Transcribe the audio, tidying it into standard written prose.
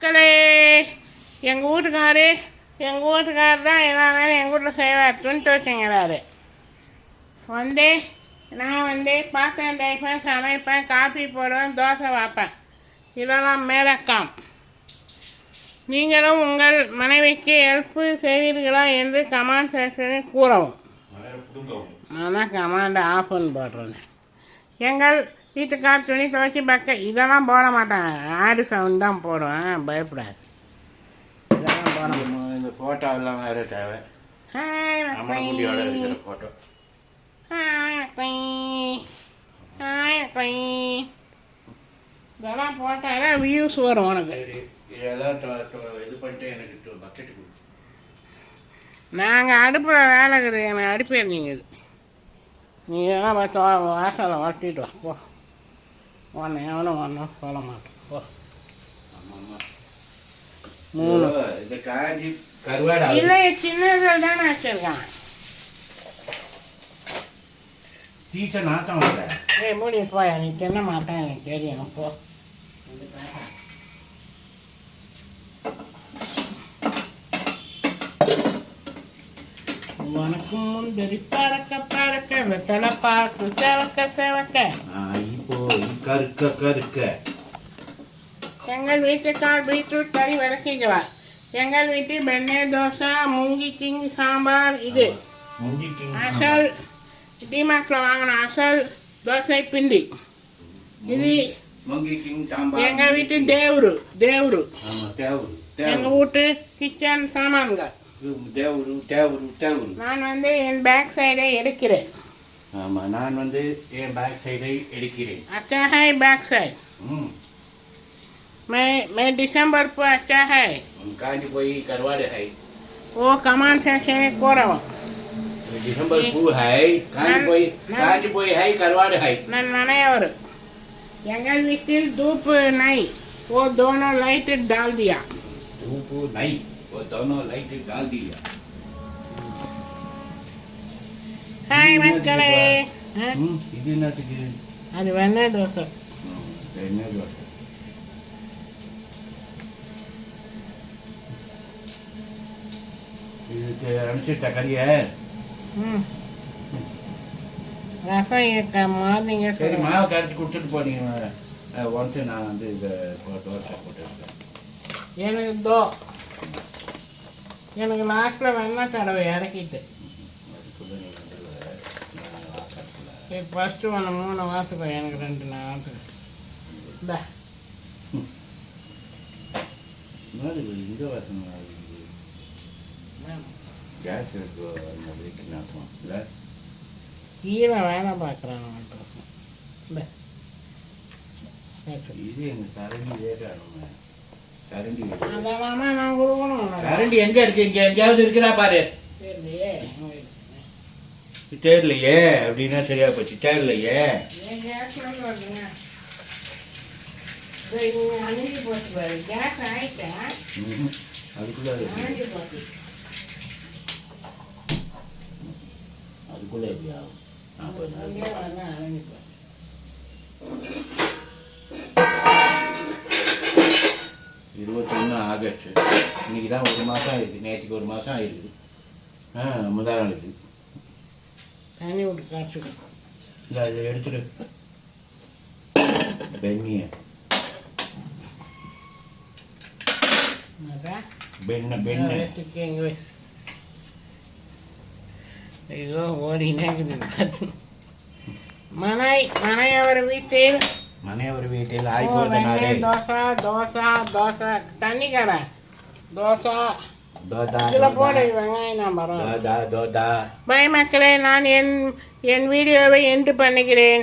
மக்களே, எங்கள் வீட்டுக்காரர் தான் எல்லா நேரம் எங்கள் வீட்டில் செய்வார். துணி துவைச்சுங்கிறாரு. நான் பாத்திரம் தேய்ப்பேன், சமைப்பேன், காஃபி போடுவேன், தோசை வைப்பேன். இதெல்லாம் மேலக்காம். நீங்களும் உங்கள் மனைவிக்கு ஹெல்ப் செய்வீர்களா என்று கமெண்ட் செக்ஷனில் கூறவும். நான் தான் கமாண்டை ஆஃப் பண்ணி போடுறேன். எங்கள் வீட்டுக்கார் துணி துவைச்சி இதெல்லாம் போட மாட்டாங்க. ஆடு சவுண்ட் தான் போடுவேன், பயப்படாது. இதெல்லாம் போட மாட்டேன். இந்த ஃபோட்டோவெல்லாம் வேறு தேவை. அம்மனகுட்டியோட இருக்கிற ஃபோட்டோ. இதெல்லாம் போட்டால் வியூஸ் வரும் உனக்கு. இதெல்லாம் இது பண்ணிட்டு எனக்கு பக்கெட்டு கொடு. நாங்கள் அடுப்பில் வேலை இருக்குது. எனக்கு அடுப்பு எறிஞ்சிங்குது. நீங்கள்லாம் வாசலை வட்டிட்டு வா போ. ஒன்று எவனும் ஒன்றும் சொல்ல மாட்டோம் போ. மூணு இந்த காஞ்சி கருவாடா இல்லை, சின்னதில் தானே வச்சிருக்கான். தீச நாட்டம் இல்லை. மூடி போயா, நீ தின்ன மாட்டேன் எனக்கு தெரியும் போ. வணக்கம் முந்திரி பறக்க பறக்க வெத்தலை பாக்கு செவக்க செவக்க. இப்போ கருக்க கருக்க. எங்கள் வீட்டுக்கார் பீட்ரூட் கறி விளக்கிக்குவார். எங்கள் வீட்டு பெண்ணெய் தோசை, முங்கி கிங் சாம்பார். இது அசல் டிமார்ட்ல வாங்கின அசல் தோசை பிண்டி. இது எங்க வீட்டு தேவரு. எங்க வீட்டு கிச்சன் சாமான்கள். நான் என் பேக் சைடை எடுக்கிறேன். ஆமா, நான் என் பேக் சைடை எடுக்கிறேன். अच्छा है बैक साइड. मैं दिसंबर को अच्छा है. कांजी पोई करवाड़े है. वो कमान सेक्शन में कोरवा. दिसंबर को है. कांजी पोई है करवाड़े है. नन्हे और जंगल विटिल धूप नहीं, वो दोनों लाइट डाल दिया. धूप नहीं, वो दोनों लाइट डाल दिया. हाय மக்களே. இது என்னத்துக்கு? அது வெண்ணெய் தோசை. வெண்ணெய் தோசை. இதுக்கு அனுப்பிச்சிட்ட கறியை. ரசம் இருக்க மார்னிங்க. சரி, மாவு கரைச்சி கொடுத்துட்டு போனீங்க. ஒன்ஸ் நான் இதை தோசை போட்டுருக்கேன். எனக்கு லாஸ்ட்டில் வெண்ணெய் தடவை இறக்கிட்டு ஃபஸ்ட்டு ஒன்று 3 வாரத்துக்கு எனக்கு 2 வாரத்துக்கு இந்த இந்த வாசனை கேஸ் நாட்டம் இல்லை. கீழே வேலை பார்க்குறாங்க மட்டும். இது எங்கள் கரண்டி வேறானுங்க. கரண்டி அதெல்லாம் நான் கொடுக்கணும். கரண்டி எங்க இருக்கு? இங்க எங்கேயாவது இருக்குதா பாரு. தேர்லையே அப்படின்னா சரியா போச்சு. தேர்லையே அதுக்குள்ள எப்படி ஆகும்? 21 ஆகஸ்ட். இன்னைக்கு தான் 1 மாதம் ஆயிருக்கு. நேற்றுக்கு 1 மாதம் ஆயிருக்கு. முதல் நாளுக்கு தண்ணி விட்டு காய்ச்சி இல்லை, அதை எடுத்துட்டு பெண்ணிய ஐயோ ஓடினேக்குது. மனையவர் வீட்டில் தோசை தோசை தண்ணிக்கார தோசை போட வெங்காயம் நம்புறோம். பை மக்களே, நான் என் வீடியோவை எண்டு பண்ணுகிறேன்.